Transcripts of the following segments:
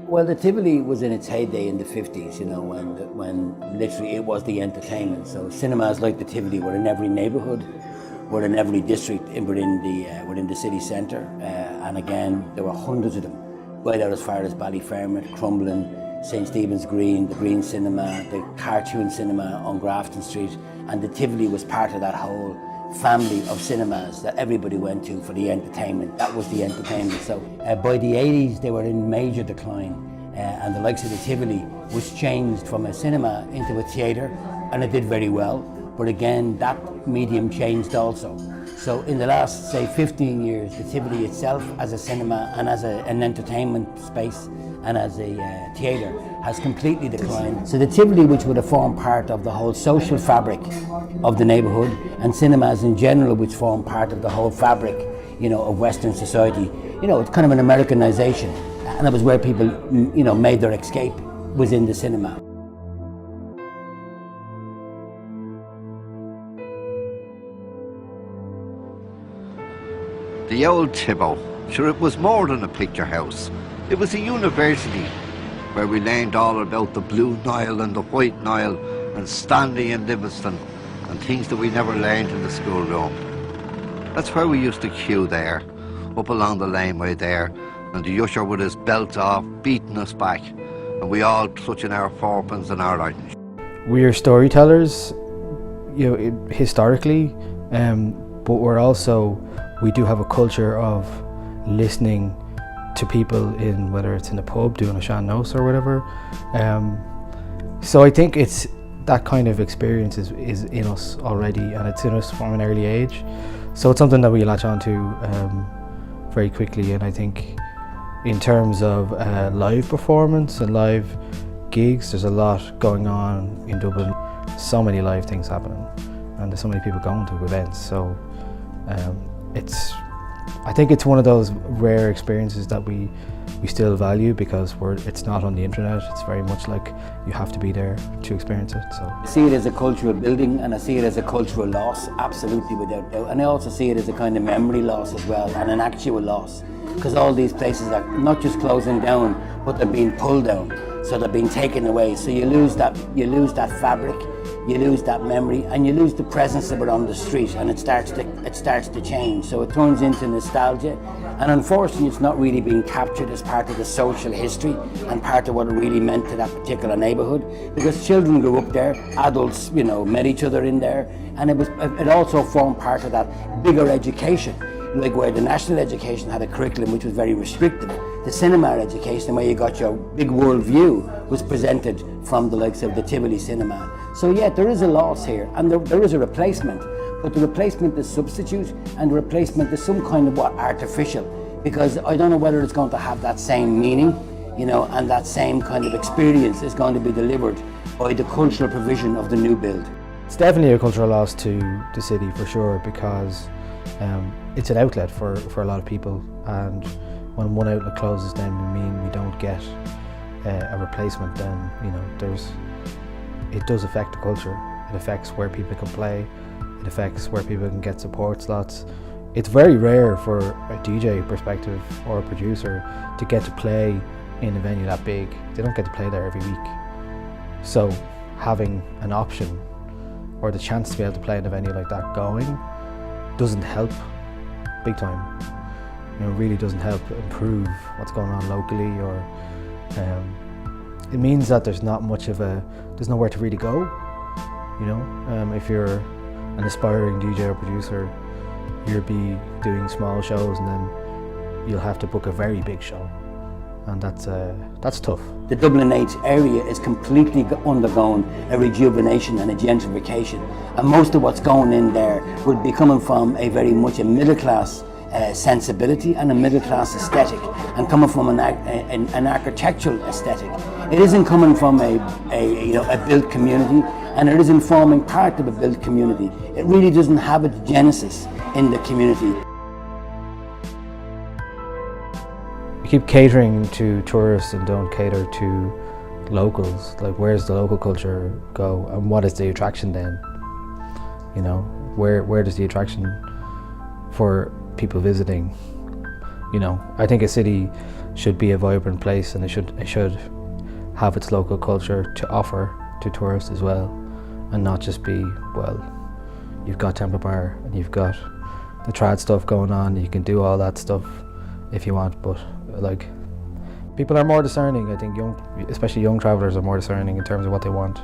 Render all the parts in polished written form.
Well, the Tivoli was in its heyday in the 50s, you know, when literally it was the entertainment. So cinemas like the Tivoli were in every neighbourhood, were in every district within the city centre. And again, there were hundreds of them, right out as far as Ballyfermot, Crumlin, St Stephen's Green, the Green Cinema, the Cartoon Cinema on Grafton Street. And the Tivoli was part of that whole family of cinemas that everybody went to for the entertainment. That was the entertainment. So by the 80s they were in major decline, and the likes of the Tivoli was changed from a cinema into a theatre, and it did very well. But again, that medium changed also. So in the last, say, 15 years, the Tivoli itself as a cinema and as an entertainment space and as a theatre has completely declined. So the Tivoli, which would have formed part of the whole social fabric of the neighbourhood, and cinemas in general, which form part of the whole fabric, you know, of Western society, you know, it's kind of an Americanization, and that was where people, you know, made their escape, was in the cinema. The old Tibbo, sure, it was more than a picture house. It was a university where we learned all about the Blue Nile and the White Nile and Stanley and Livingston and things that we never learned in the schoolroom. That's where we used to queue there, up along the laneway there, and the usher with his belt off, beating us back, and we all clutching our fourpence and our items. We are storytellers, you know, historically, but we do have a culture of listening to people in, whether it's in a pub doing a sean nos or whatever. So I think it's that kind of experience is in us already, and it's in us from an early age. So it's something that we latch onto very quickly. And I think in terms of live performance and live gigs, there's a lot going on in Dublin. So many live things happening, and there's so many people going to events. So I think it's one of those rare experiences that we still value, because it's not on the internet. It's very much like you have to be there to experience it. So I see it as a cultural building, and I see it as a cultural loss, absolutely, without doubt. And I also see it as a kind of memory loss as well, and an actual loss, because all these places are not just closing down, but they're being pulled down. So they're being taken away. So you lose that fabric, you lose that memory, and you lose the presence of it on the street, and it starts to change. So it turns into nostalgia, and unfortunately it's not really being captured as part of the social history and part of what it really meant to that particular neighbourhood, because children grew up there, adults, you know, met each other in there, and it also formed part of that bigger education, like where the national education had a curriculum which was very restrictive. The cinema education, where you got your big world view, was presented from the likes of the Tivoli cinema. So yeah, there is a loss here, and there is a replacement, but the replacement is substitute, and the replacement is some kind of artificial, because I don't know whether it's going to have that same meaning, you know, and that same kind of experience is going to be delivered by the cultural provision of the new build. It's definitely a cultural loss to the city for sure, because it's an outlet for a lot of people, and when one outlet closes, then we don't get a replacement. Then, you know, it does affect the culture. It affects where people can play. It affects where people can get support slots. It's very rare for a DJ perspective or a producer to get to play in a venue that big. They don't get to play there every week. So having an option or the chance to be able to play in a venue like that going doesn't help big time. You know, really doesn't help improve what's going on locally, or it means that there's nowhere to really go. You know, if you're an aspiring DJ or producer, you'll be doing small shows, and then you'll have to book a very big show, and that's tough. The Dublin 8 area is completely undergone a rejuvenation and a gentrification, and most of what's going in there would be coming from a very much a middle class sensibility and a middle class aesthetic, and coming from an architectural aesthetic. It isn't coming from a built community, and it isn't forming part of a built community. It really doesn't have its genesis in the community. We keep catering to tourists and don't cater to locals. Like, where's the local culture go, and what is the attraction then? You know, where does the attraction for people visiting, You know, I think a city should be a vibrant place, and it should have its local culture to offer to tourists as well, and not just be, well, you've got Temple Bar and you've got the trad stuff going on, you can do all that stuff if you want, but like, people are more discerning. I think especially young travellers are more discerning in terms of what they want.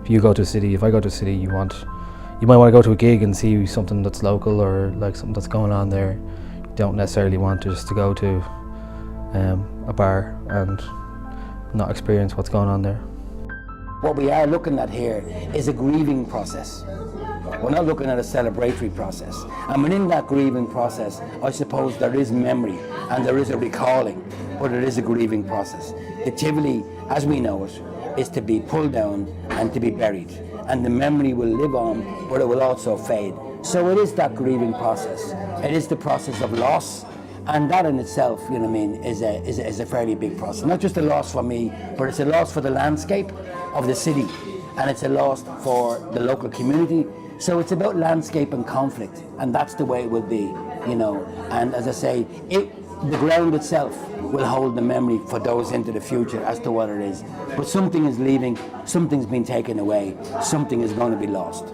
If I go to a city, you might want to go to a gig and see something that's local or like something that's going on there. You don't necessarily want just to go to a bar and not experience what's going on there. What we are looking at here is a grieving process. We're not looking at a celebratory process. And within that grieving process, I suppose there is memory and there is a recalling, but it is a grieving process. The Tivoli, as we know it, is to be pulled down and to be buried. And the memory will live on, but it will also fade. So it is that grieving process. It is the process of loss. And that in itself, you know what I mean, is a fairly big process. Not just a loss for me, but it's a loss for the landscape of the city. And it's a loss for the local community. So it's about landscape and conflict. And that's the way it will be, you know. And as I say, the ground itself will hold the memory for those into the future as to what it is. But something is leaving, something's been taken away, something is going to be lost.